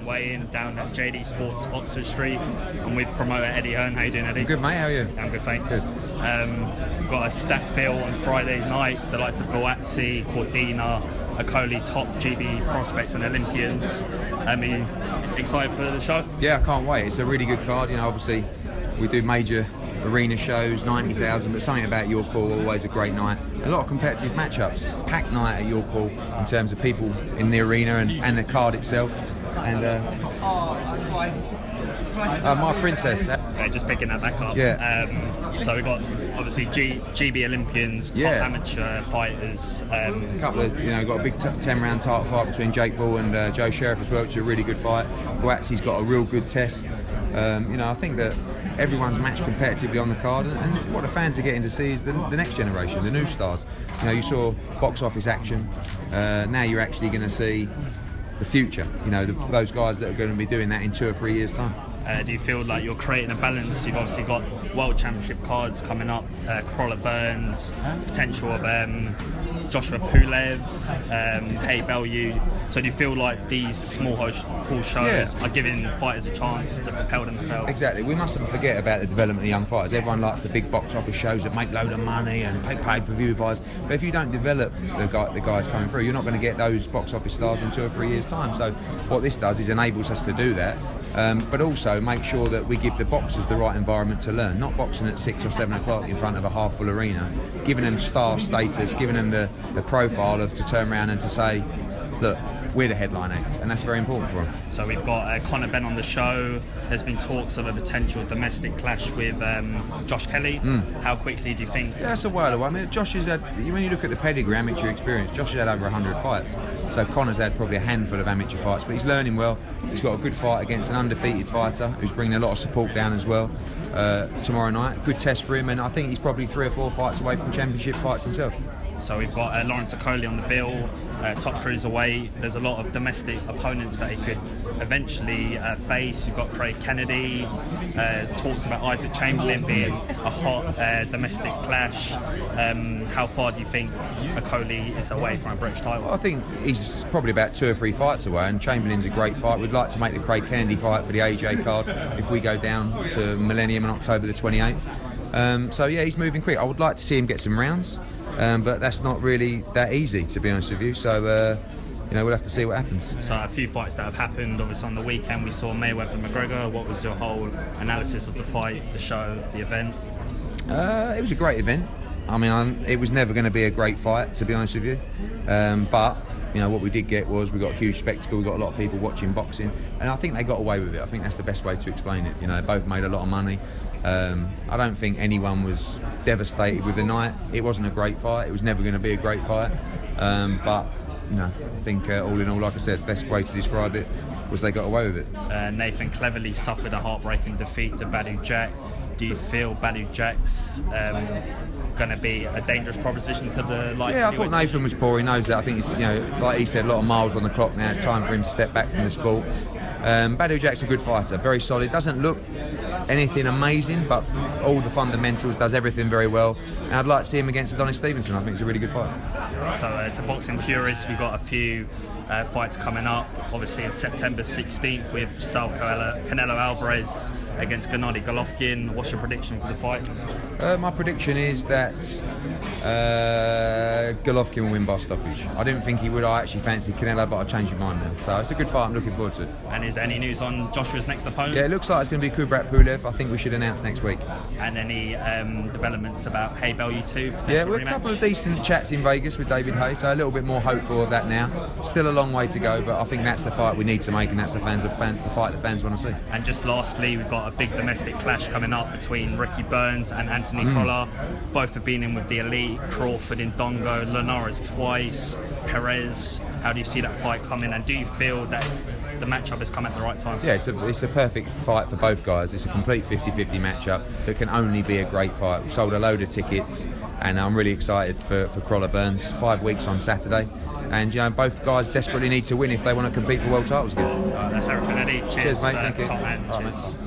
weigh-in down at JD Sports, Oxford Street. I'm with promoter Eddie Hearn. How you doing, Eddie? Good, mate. How are you? I'm good, thanks. Good. We've got a stacked bill on Friday night. The likes of Golovkin, Cordina, Akoli, top GB prospects and Olympians. Are you excited for the show? Yeah, I can't wait. It's a really good card. You know, obviously we do major arena shows, 90,000, but something about York Hall, always a great night. A lot of competitive matchups. Packed night at York Hall in terms of people in the arena and the card itself. And my princess. Just picking that back up. Yeah. So we've got obviously GB Olympians, top amateur fighters. A couple of, got a big 10-round title fight between Jake Bull and Joe Sheriff as well, which is a really good fight. Boatsi's got a real good test. I think that everyone's matched competitively on the card, and what the fans are getting to see is the next generation, the new stars. You saw box office action. Now you're actually going to see the future. Those guys that are going to be doing that in 2 or 3 years' time. Do you feel like you're creating a balance? You've obviously got World Championship cards coming up, Crawler Burns, potential of Joshua Pulev, Hey Bellew. So do you feel like these small hall shows are giving fighters a chance to propel themselves? Exactly. We mustn't forget about the development of young fighters. Everyone likes the big box office shows that make load of money and pay-per-view fights. But if you don't develop the guys coming through, you're not going to get those box office stars in 2 or 3 years' time. So what this does is enables us to do that, but also make sure that we give the boxers the right environment to learn. Not boxing at 6 or 7 o'clock in front of a half-full arena, giving them star status, giving them the profile to turn around and to say, look, we're the headline act, and that's very important for them. So we've got Conor Benn on the show. There's been talks of a potential domestic clash with Josh Kelly. How quickly do you think? Yeah, that's a while away. I mean, Josh has had, when you look at the pedigree, amateur experience, Josh has had over 100 fights. So Conor's had probably a handful of amateur fights, but he's learning well. He's got a good fight against an undefeated fighter who's bringing a lot of support down as well tomorrow night. Good test for him, and I think he's probably 3 or 4 fights away from championship fights himself. So we've got Lawrence Akoli on the bill, top cruiserweight. There's a lot of domestic opponents that he could eventually face. You've got Craig Kennedy, talks about Isaac Chamberlain being a hot domestic clash. How far do you think Akoli is away from a British title? Well, I think he's probably about 2 or 3 fights away, and Chamberlain's a great fight. We'd like to make the Craig Kennedy fight for the AJ card if we go down to Millennium on October the 28th. So yeah, he's moving quick. I would like to see him get some rounds. But that's not really that easy, to be honest with you. So, we'll have to see what happens. So a few fights that have happened. Obviously on the weekend we saw Mayweather-McGregor. What was your whole analysis of the fight, the show, the event? It was a great event. I mean, it was never going to be a great fight, to be honest with you. But what we did get was we got a huge spectacle. We got a lot of people watching boxing, and I think they got away with it. I think that's the best way to explain it. They both made a lot of money. I don't think anyone was devastated with the night. It wasn't a great fight. It was never going to be a great fight. But I think all in all, like I said, best way to describe it was they got away with it. Nathan Cleverly suffered a heartbreaking defeat to Badou Jack. Do you feel Badou Jack's going to be a dangerous proposition to the light? Yeah, I thought Nathan was poor. He knows that. I think it's, like he said, a lot of miles on the clock now. It's time for him to step back from the sport. Badou Jack's a good fighter, very solid. Doesn't look anything amazing, but all the fundamentals, does everything very well. And I'd like to see him against Adonis Stevenson. I think it's a really good fight. So to boxing purists, we've got a few fights coming up. Obviously on September 16th with Saul Canelo Alvarez against Gennady Golovkin. What's your prediction for the fight? My prediction is that Golovkin will win by stoppage. I didn't think he would. I actually fancied Canelo, but I changed my mind now. So it's a good fight. I'm looking forward to it. And is there any news on Joshua's next opponent? Yeah, it looks like it's going to be Kubrat Pulev. I think we should announce next week. And any developments about Hey Bellew 2? Yeah, we're a couple of decent chats in Vegas with David Hay, so a little bit more hopeful of that now. Still a long way to go, but I think that's the fight we need to make, and that's the fight the fans want to see. And just lastly, we've got a big domestic clash coming up between Ricky Burns and Anthony Collar. Both have been in with the elite. Crawford in Dongo, Linares twice, Perez. How do you see that fight coming, and do you feel that the matchup has come at the right time? Yeah, it's a perfect fight for both guys. It's a complete 50-50 matchup that can only be a great fight. We've sold a load of tickets, and I'm really excited for Crawler Burns. 5 weeks on Saturday, and both guys desperately need to win if they want to compete for world titles again. That's everything, Eddie. Cheers mate. Thank you. Top man. Right, Cheers. Mate.